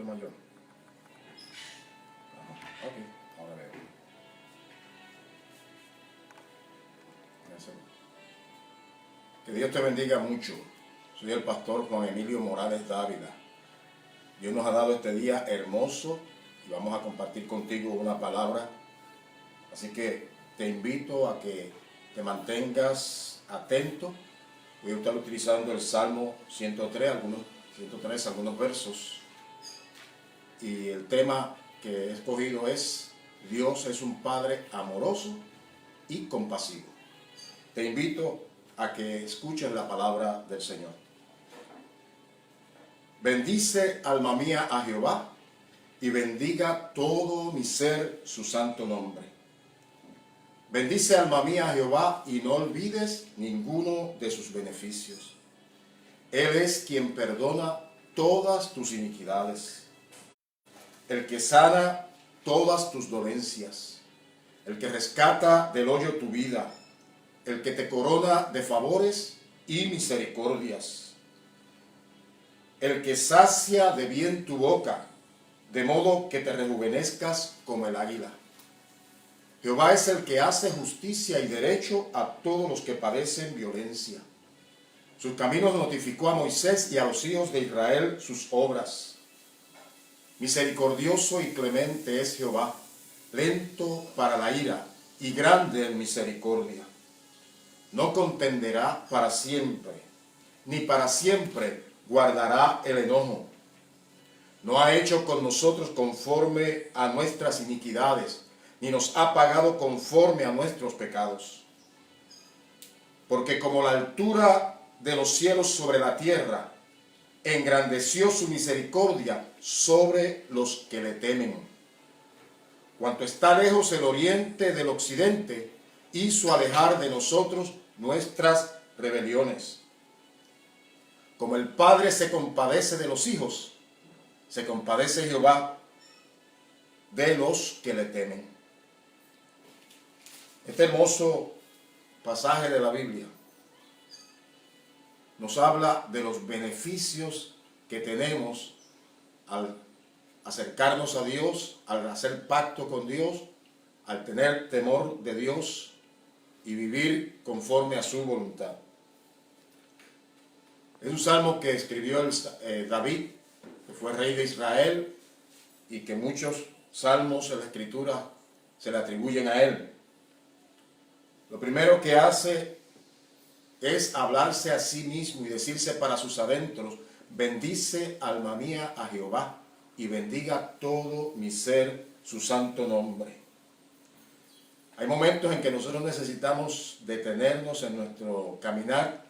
mayor. Ok, ahora veo. Que Dios te bendiga mucho. Soy el pastor Juan Emilio Morales Dávila. Dios nos ha dado este día hermoso y vamos a compartir contigo una palabra. Así que te invito a que te mantengas atento. Voy a estar utilizando el Salmo 103, algunos versos. Y el tema que he escogido es: Dios es un Padre amoroso y compasivo. Te invito a que escuches la palabra del Señor. Bendice, alma mía, a Jehová, y bendiga todo mi ser su santo nombre. Bendice, alma mía, a Jehová, y no olvides ninguno de sus beneficios. Él es quien perdona todas tus iniquidades, el que sana todas tus dolencias, el que rescata del hoyo tu vida, el que te corona de favores y misericordias, el que sacia de bien tu boca, de modo que te rejuvenezcas como el águila. Jehová es el que hace justicia y derecho a todos los que padecen violencia. Sus caminos notificó a Moisés y a los hijos de Israel sus obras. Misericordioso y clemente es Jehová, lento para la ira y grande en misericordia. No contenderá para siempre, ni para siempre guardará el enojo. No ha hecho con nosotros conforme a nuestras iniquidades, ni nos ha pagado conforme a nuestros pecados. Porque como la altura de los cielos sobre la tierra, engrandeció su misericordia sobre los que le temen. Cuanto está lejos el oriente del occidente, hizo alejar de nosotros nuestras rebeliones. Como el Padre se compadece de los hijos, se compadece Jehová de los que le temen. Este hermoso pasaje de la Biblia nos habla de los beneficios que tenemos al acercarnos a Dios, al hacer pacto con Dios, al tener temor de Dios y vivir conforme a su voluntad. Es un salmo que escribió David, que fue rey de Israel, y que muchos salmos en la Escritura se le atribuyen a él. Lo primero que hace es hablarse a sí mismo y decirse para sus adentros: bendice, alma mía, a Jehová, y bendiga todo mi ser su santo nombre. Hay momentos en que nosotros necesitamos detenernos en nuestro caminar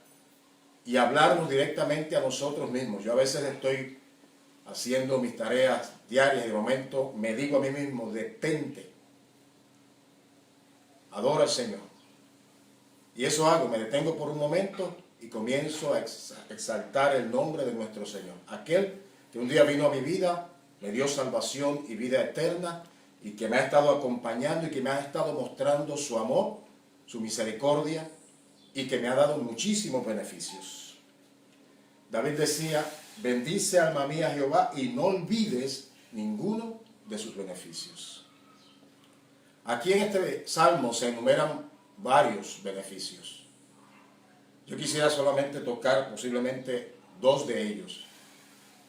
y hablarnos directamente a nosotros mismos. Yo a veces estoy haciendo mis tareas diarias y de momento me digo a mí mismo: detente, adora al Señor. Y eso hago, me detengo por un momento y comienzo a exaltar el nombre de nuestro Señor. Aquel que un día vino a mi vida, me dio salvación y vida eterna, y que me ha estado acompañando y que me ha estado mostrando su amor, su misericordia, y que me ha dado muchísimos beneficios. David decía: bendice, alma mía, a Jehová, y no olvides ninguno de sus beneficios. Aquí en este salmo se enumeran varios beneficios. Yo quisiera solamente tocar posiblemente dos de ellos.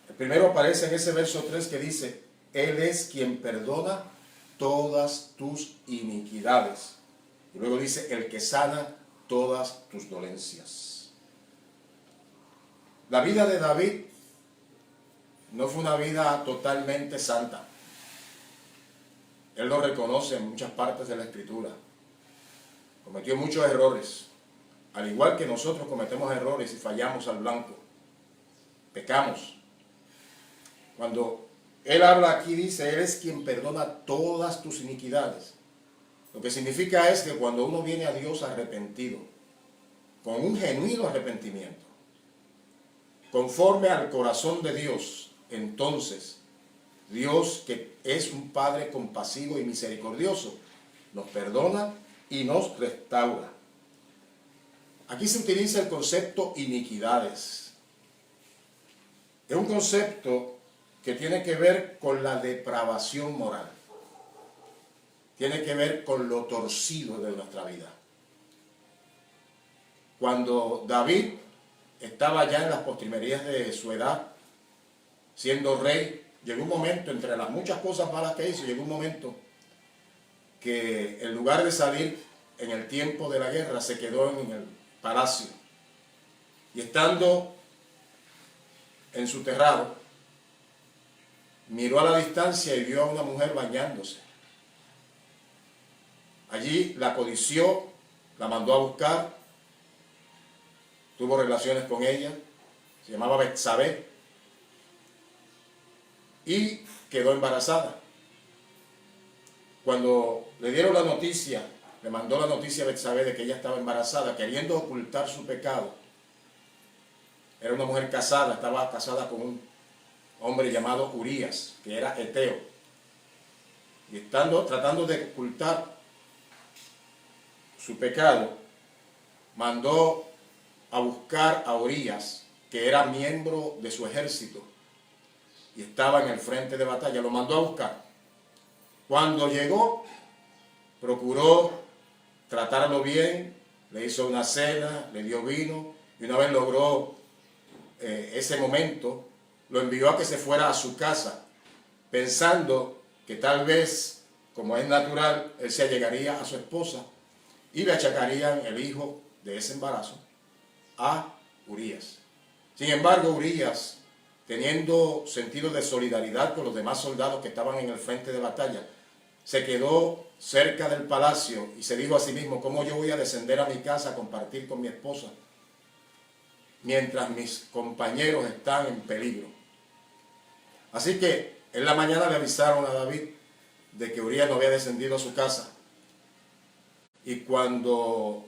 El primero aparece en ese verso 3 que dice: Él es quien perdona todas tus iniquidades. Y luego dice: el que sana todas tus dolencias. La vida de David no fue una vida totalmente santa. Él lo reconoce en muchas partes de la Escritura. Cometió muchos errores, al igual que nosotros cometemos errores y fallamos al blanco. Pecamos. Cuando él habla aquí, dice: Él es quien perdona todas tus iniquidades. Lo que significa es que cuando uno viene a Dios arrepentido, con un genuino arrepentimiento, conforme al corazón de Dios, entonces Dios, que es un Padre compasivo y misericordioso, nos perdona y nos restaura. Aquí se utiliza el concepto iniquidades. Es un concepto que tiene que ver con la depravación moral. Tiene que ver con lo torcido de nuestra vida. Cuando David estaba ya en las postrimerías de su edad, siendo rey, llegó un momento, entre las muchas cosas malas que hizo, llegó un momento que en lugar de salir en el tiempo de la guerra, se quedó en el palacio. Y estando en su terrado, miró a la distancia y vio a una mujer bañándose. Allí la codició, la mandó a buscar, tuvo relaciones con ella, se llamaba Betsabé, y quedó embarazada. Cuando le dieron la noticia, le mandó la noticia a Betsabé de que ella estaba embarazada, queriendo ocultar su pecado. Era una mujer casada, estaba casada con un hombre llamado Urías, que era eteo. Y tratando de ocultar su pecado, mandó a buscar a Urías, que era miembro de su ejército, y estaba en el frente de batalla. Lo mandó a buscar. Cuando llegó, procuró tratarlo bien, le hizo una cena, le dio vino, y una vez logró ese momento, lo envió a que se fuera a su casa, pensando que tal vez, como es natural, él se allegaría a su esposa y le achacarían el hijo de ese embarazo a Urías. Sin embargo, Urías, teniendo sentido de solidaridad con los demás soldados que estaban en el frente de batalla, se quedó cerca del palacio y se dijo a sí mismo: ¿cómo yo voy a descender a mi casa a compartir con mi esposa mientras mis compañeros están en peligro? Así que en la mañana le avisaron a David de que Urías no había descendido a su casa. Y cuando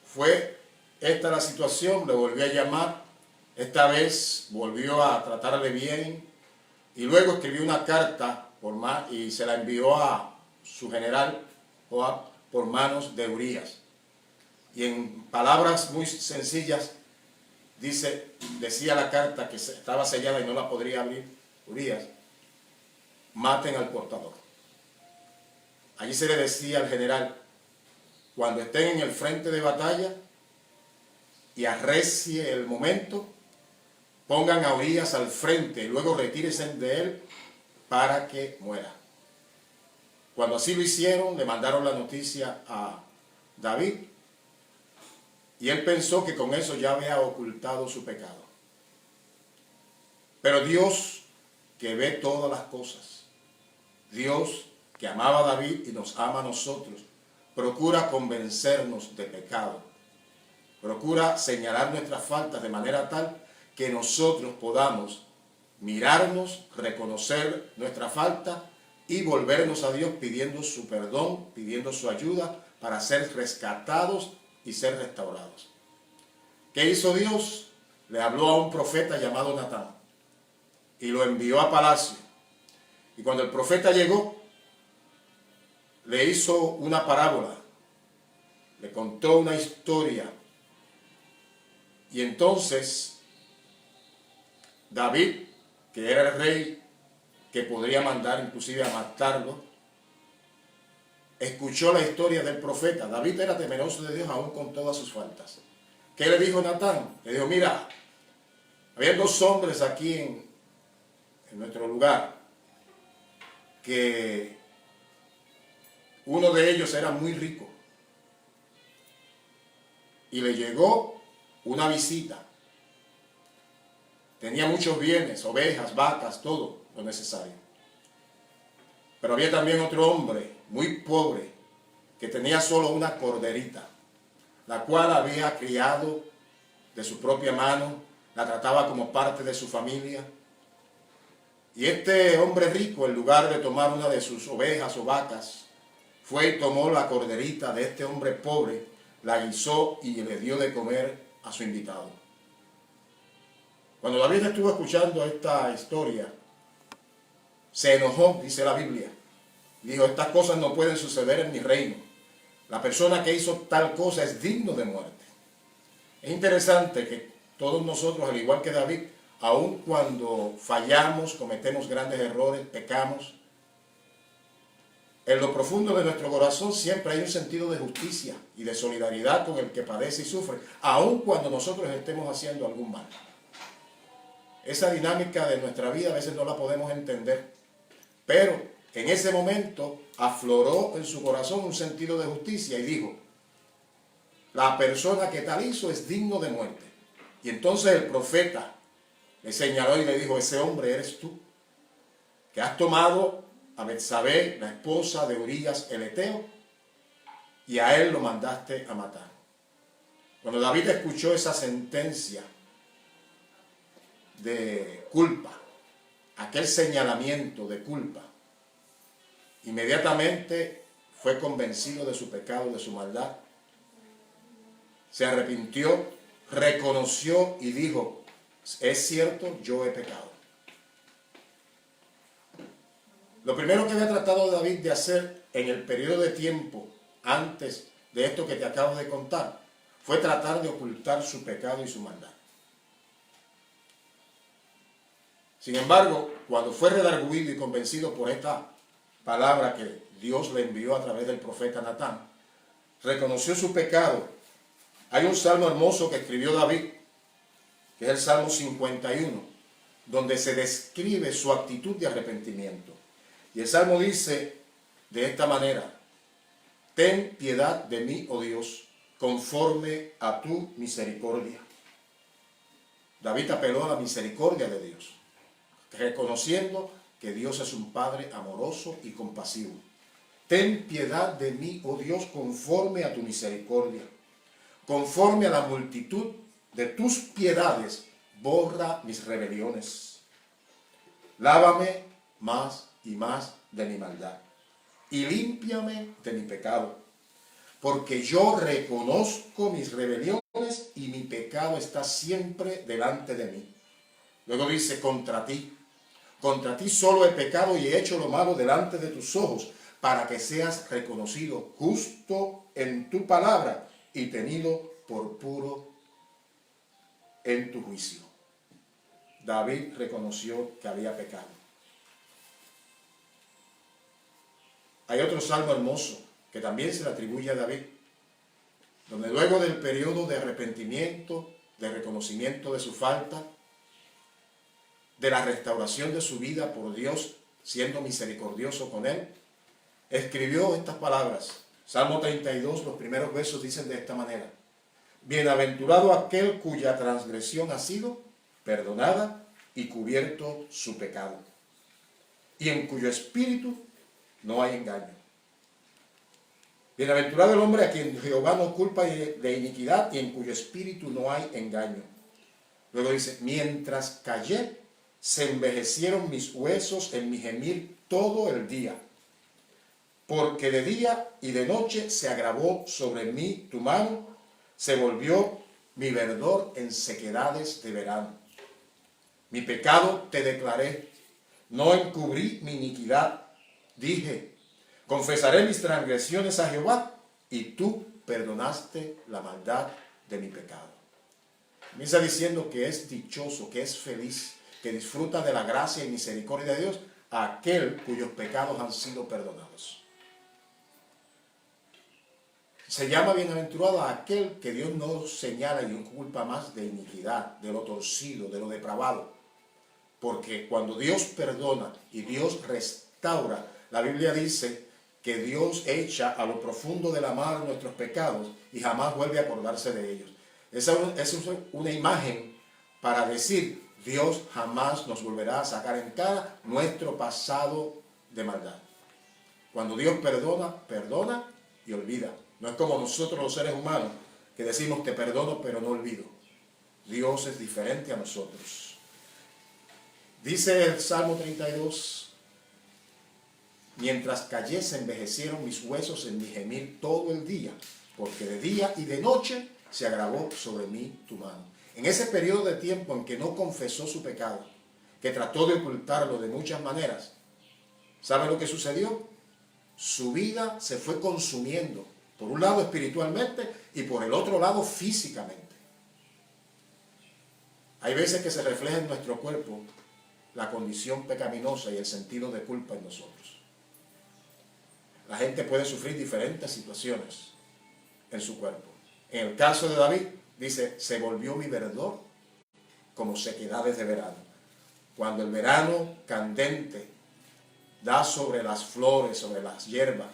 fue esta la situación, le volvió a llamar. Esta vez volvió a tratarle bien y luego escribió una carta y se la envió a su general Joab por manos de Urías. Y en palabras muy sencillas decía la carta, que estaba sellada y no la podría abrir Urías: maten al portador. Allí se le decía al general: cuando estén en el frente de batalla y arrecie el momento, pongan a Urías al frente y luego retírense de él para que muera. Cuando así lo hicieron, le mandaron la noticia a David y él pensó que con eso ya había ocultado su pecado. Pero Dios, que ve todas las cosas, Dios que amaba a David y nos ama a nosotros, procura convencernos de pecado, procura señalar nuestras faltas de manera tal que nosotros podamos mirarnos, reconocer nuestra falta y volvernos a Dios pidiendo su perdón, pidiendo su ayuda para ser rescatados y ser restaurados. ¿Qué hizo Dios? Le habló a un profeta llamado Natán y lo envió a palacio. Y cuando el profeta llegó, le hizo una parábola, le contó una historia. Y entonces David, que era el rey que podría mandar inclusive a matarlo, escuchó la historia del profeta. David era temeroso de Dios aún con todas sus faltas. ¿Qué le dijo Natán? Le dijo: mira, había dos hombres aquí en nuestro lugar, que uno de ellos era muy rico y le llegó una visita. Tenía muchos bienes, ovejas, vacas, todo lo necesario. Pero había también otro hombre muy pobre que tenía solo una corderita, la cual había criado de su propia mano, la trataba como parte de su familia. Y este hombre rico, en lugar de tomar una de sus ovejas o vacas, fue y tomó la corderita de este hombre pobre, la guisó y le dio de comer a su invitado. Cuando David estuvo escuchando esta historia, se enojó, dice la Biblia. Dijo: estas cosas no pueden suceder en mi reino. La persona que hizo tal cosa es digno de muerte. Es interesante que todos nosotros, al igual que David, aun cuando fallamos, cometemos grandes errores, pecamos, en lo profundo de nuestro corazón siempre hay un sentido de justicia y de solidaridad con el que padece y sufre, aun cuando nosotros estemos haciendo algún mal. Esa dinámica de nuestra vida a veces no la podemos entender, pero en ese momento afloró en su corazón un sentido de justicia y dijo, la persona que tal hizo es digno de muerte. Y entonces el profeta le señaló y le dijo, ese hombre eres tú, que has tomado a Betsabé, la esposa de Urías el Eteo, y a él lo mandaste a matar. Cuando David escuchó esa sentencia de culpa, aquel señalamiento de culpa, inmediatamente fue convencido de su pecado, de su maldad, se arrepintió, reconoció y dijo, es cierto, yo he pecado. Lo primero que había tratado David de hacer en el periodo de tiempo antes de esto que te acabo de contar fue tratar de ocultar su pecado y su maldad. Sin embargo, cuando fue redarguido y convencido por esta palabra que Dios le envió a través del profeta Natán, reconoció su pecado. Hay un salmo hermoso que escribió David, que es el Salmo 51, donde se describe su actitud de arrepentimiento. Y el Salmo dice de esta manera, ten piedad de mí, oh Dios, conforme a tu misericordia. David apeló a la misericordia de Dios, reconociendo que Dios es un Padre amoroso y compasivo. Ten piedad de mí, oh Dios, conforme a tu misericordia. Conforme a la multitud de tus piedades, borra mis rebeliones. Lávame más y más de mi maldad, y límpiame de mi pecado, porque yo reconozco mis rebeliones y mi pecado está siempre delante de mí. Luego dice, contra ti solo he pecado y he hecho lo malo delante de tus ojos, para que seas reconocido justo en tu palabra y tenido por puro en tu juicio. David reconoció que había pecado. Hay otro salmo hermoso que también se le atribuye a David, donde luego del periodo de arrepentimiento, de reconocimiento de su falta, de la restauración de su vida por Dios, siendo misericordioso con él, escribió estas palabras. Salmo 32, los primeros versos dicen de esta manera, bienaventurado aquel cuya transgresión ha sido perdonada y cubierto su pecado, y en cuyo espíritu no hay engaño. Bienaventurado el hombre a quien Jehová no culpa de iniquidad y en cuyo espíritu no hay engaño. Luego dice, mientras callé, se envejecieron mis huesos en mi gemir todo el día, porque de día y de noche se agravó sobre mí tu mano, se volvió mi verdor en sequedades de verano. Mi pecado te declaré, no encubrí mi iniquidad. Dije, confesaré mis transgresiones a Jehová, y tú perdonaste la maldad de mi pecado. Comienza diciendo que es dichoso, que es feliz, que disfruta de la gracia y misericordia de Dios, aquel cuyos pecados han sido perdonados. Se llama bienaventurado a aquel que Dios no señala y no culpa más de iniquidad, de lo torcido, de lo depravado. Porque cuando Dios perdona y Dios restaura, la Biblia dice que Dios echa a lo profundo de la mar nuestros pecados y jamás vuelve a acordarse de ellos. Esa es una imagen para decir, Dios jamás nos volverá a sacar en cara nuestro pasado de maldad. Cuando Dios perdona, perdona y olvida. No es como nosotros los seres humanos que decimos te perdono pero no olvido. Dios es diferente a nosotros. Dice el Salmo 32, mientras callé se envejecieron mis huesos en mi gemir todo el día, porque de día y de noche se agravó sobre mí tu mano. En ese periodo de tiempo en que no confesó su pecado, que trató de ocultarlo de muchas maneras, ¿sabe lo que sucedió? Su vida se fue consumiendo, por un lado espiritualmente y por el otro lado físicamente. Hay veces que se refleja en nuestro cuerpo la condición pecaminosa y el sentido de culpa en nosotros. La gente puede sufrir diferentes situaciones en su cuerpo. En el caso de David, dice, se volvió mi verdor como sequedades de verano. Cuando el verano candente da sobre las flores, sobre las hierbas,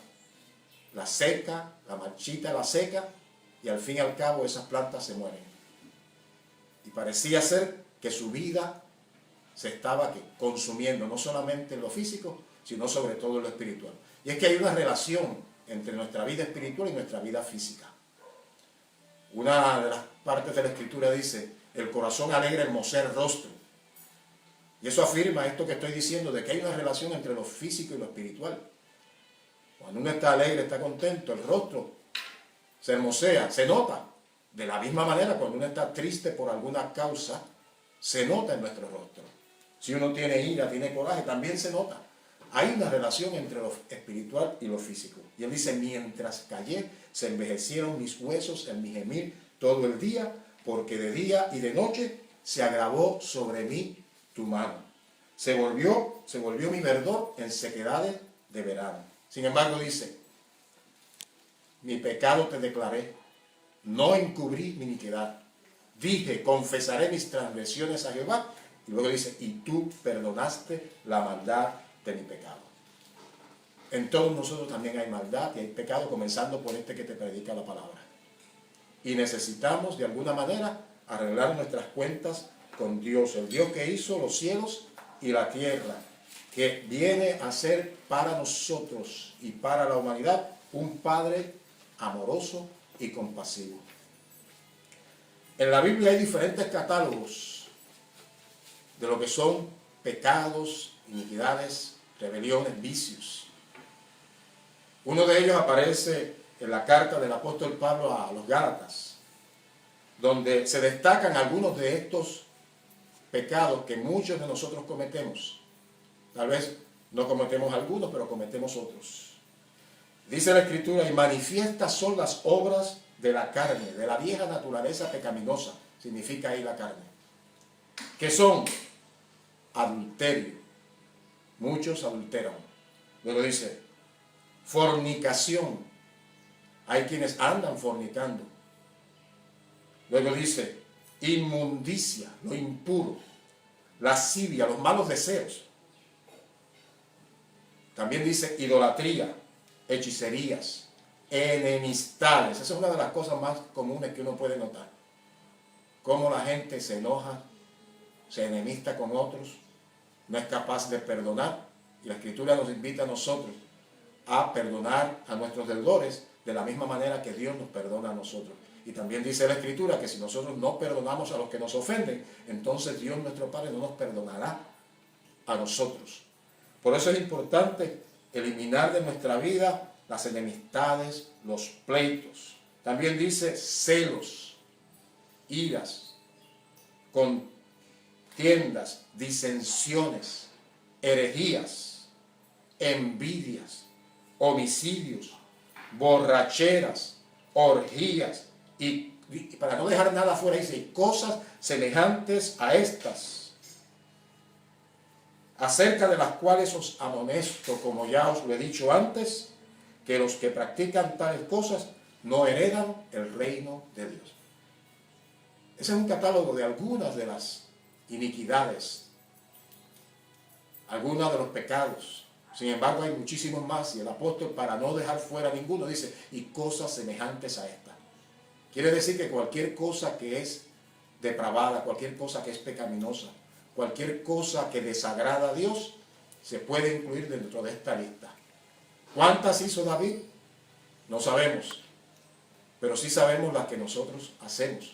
la seca, la marchita la seca, y al fin y al cabo esas plantas se mueren. Y parecía ser que su vida se estaba consumiendo, no solamente en lo físico, sino sobre todo en lo espiritual. Y es que hay una relación entre nuestra vida espiritual y nuestra vida física. Una de las partes de la Escritura dice, el corazón alegra hermosea el rostro. Y eso afirma esto que estoy diciendo, de que hay una relación entre lo físico y lo espiritual. Cuando uno está alegre, está contento, el rostro se hermosea, se nota. De la misma manera, cuando uno está triste por alguna causa, se nota en nuestro rostro. Si uno tiene ira, tiene coraje, también se nota. Hay una relación entre lo espiritual y lo físico. Y él dice, mientras callé, se envejecieron mis huesos en mi gemir todo el día, porque de día y de noche se agravó sobre mí tu mano. Se volvió mi verdor en sequedades de verano. Sin embargo, dice, mi pecado te declaré, no encubrí mi iniquidad. Dije, confesaré mis transgresiones a Jehová. Y luego dice, y tú perdonaste la maldad de mi pecado. En todos nosotros también hay maldad y hay pecado, comenzando por este que te predica la palabra. Y necesitamos de alguna manera arreglar nuestras cuentas con Dios, el Dios que hizo los cielos y la tierra, que viene a ser para nosotros y para la humanidad un Padre amoroso y compasivo. En la Biblia hay diferentes catálogos de lo que son pecados, iniquidades, rebeliones, vicios. Uno de ellos aparece en la carta del apóstol Pablo a los Gálatas, donde se destacan algunos de estos pecados que muchos de nosotros cometemos. Tal vez no cometemos algunos, pero cometemos otros. Dice la Escritura, y manifiestas son las obras de la carne, de la vieja naturaleza pecaminosa, significa ahí la carne, que son adulterio, muchos adulteran. Luego dice, fornicación, hay quienes andan fornicando. Luego dice, inmundicia, lo impuro, lascivia, los malos deseos. También dice idolatría, hechicerías, enemistades. Esa es una de las cosas más comunes que uno puede notar. Cómo la gente se enoja, se enemista con otros, no es capaz de perdonar. Y la Escritura nos invita a nosotros a perdonar a nuestros deudores de la misma manera que Dios nos perdona a nosotros. Y también dice la Escritura que si nosotros no perdonamos a los que nos ofenden, entonces Dios nuestro Padre no nos perdonará a nosotros. Por eso es importante eliminar de nuestra vida las enemistades, los pleitos. También dice celos, iras, contiendas, disensiones, herejías, envidias, homicidios, borracheras, orgías, y para no dejar nada fuera dice cosas semejantes a estas, acerca de las cuales os amonesto, como ya os lo he dicho antes, que los que practican tales cosas no heredan el reino de Dios. Ese es un catálogo de algunas de las iniquidades, algunos de los pecados. Sin embargo, hay muchísimos más, y el apóstol, para no dejar fuera ninguno, dice, y cosas semejantes a esta. Quiere decir que cualquier cosa que es depravada, cualquier cosa que es pecaminosa, cualquier cosa que desagrada a Dios, se puede incluir dentro de esta lista. ¿Cuántas hizo David? No sabemos, pero sí sabemos las que nosotros hacemos.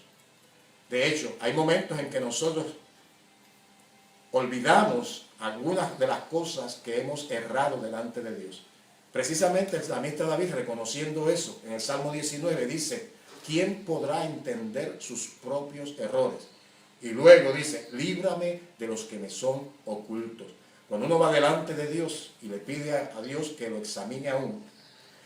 De hecho, hay momentos en que nosotros olvidamos algunas de las cosas que hemos errado delante de Dios. Precisamente el salmista David, reconociendo eso, en el Salmo 19 dice, ¿quién podrá entender sus propios errores? Y luego dice, líbrame de los que me son ocultos. Cuando uno va delante de Dios y le pide a Dios que lo examine a uno,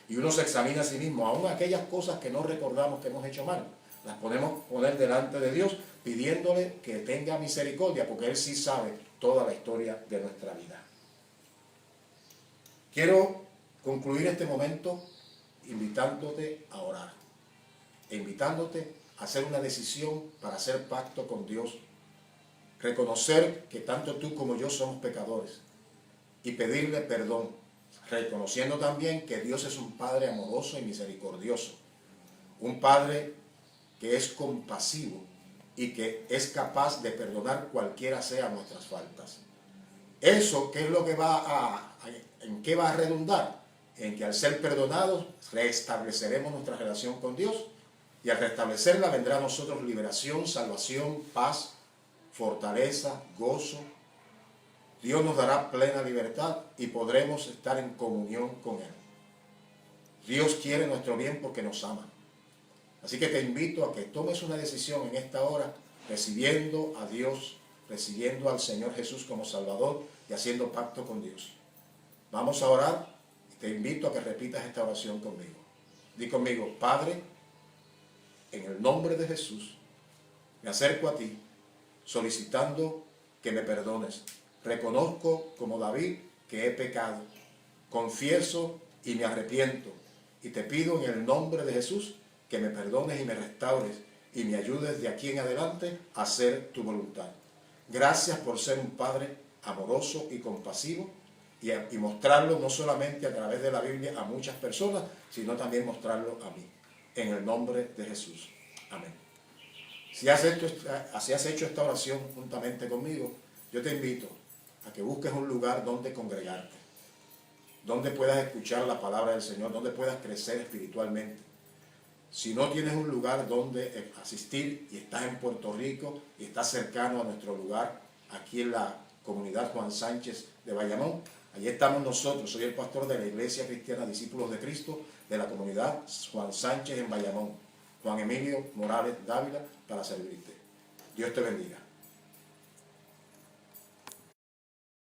y uno se examina a sí mismo, aún aquellas cosas que no recordamos que hemos hecho mal, las podemos poner delante de Dios pidiéndole que tenga misericordia, porque Él sí sabe toda la historia de nuestra vida. Quiero concluir este momento invitándote a orar e invitándote a hacer una decisión para hacer pacto con Dios, reconocer que tanto tú como yo somos pecadores y pedirle perdón, reconociendo también que Dios es un Padre amoroso y misericordioso, un Padre que es compasivo y que es capaz de perdonar cualquiera sea nuestras faltas. Eso, ¿qué es lo que en qué va a redundar? En que al ser perdonados restableceremos nuestra relación con Dios, y al restablecerla vendrá a nosotros liberación, salvación, paz, fortaleza, gozo. Dios nos dará plena libertad y podremos estar en comunión con Él. Dios quiere nuestro bien porque nos ama. Así que te invito a que tomes una decisión en esta hora, recibiendo a Dios, recibiendo al Señor Jesús como Salvador y haciendo pacto con Dios. Vamos a orar y te invito a que repitas esta oración conmigo. Di conmigo: Padre, en el nombre de Jesús, me acerco a ti solicitando que me perdones. Reconozco como David que he pecado. Confieso y me arrepiento. Y te pido en el nombre de Jesús que me perdones y me restaures y me ayudes de aquí en adelante a hacer tu voluntad. Gracias por ser un Padre amoroso y compasivo y mostrarlo no solamente a través de la Biblia a muchas personas, sino también mostrarlo a mí. En el nombre de Jesús. Amén. Si has hecho esta oración juntamente conmigo, yo te invito a que busques un lugar donde congregarte, donde puedas escuchar la palabra del Señor, donde puedas crecer espiritualmente. Si no tienes un lugar donde asistir y estás en Puerto Rico y estás cercano a nuestro lugar, aquí en la comunidad Juan Sánchez de Bayamón, allí estamos nosotros. Soy el pastor de la Iglesia Cristiana Discípulos de Cristo de la comunidad Juan Sánchez en Bayamón. Juan Emilio Morales Dávila, para servirte. Dios te bendiga.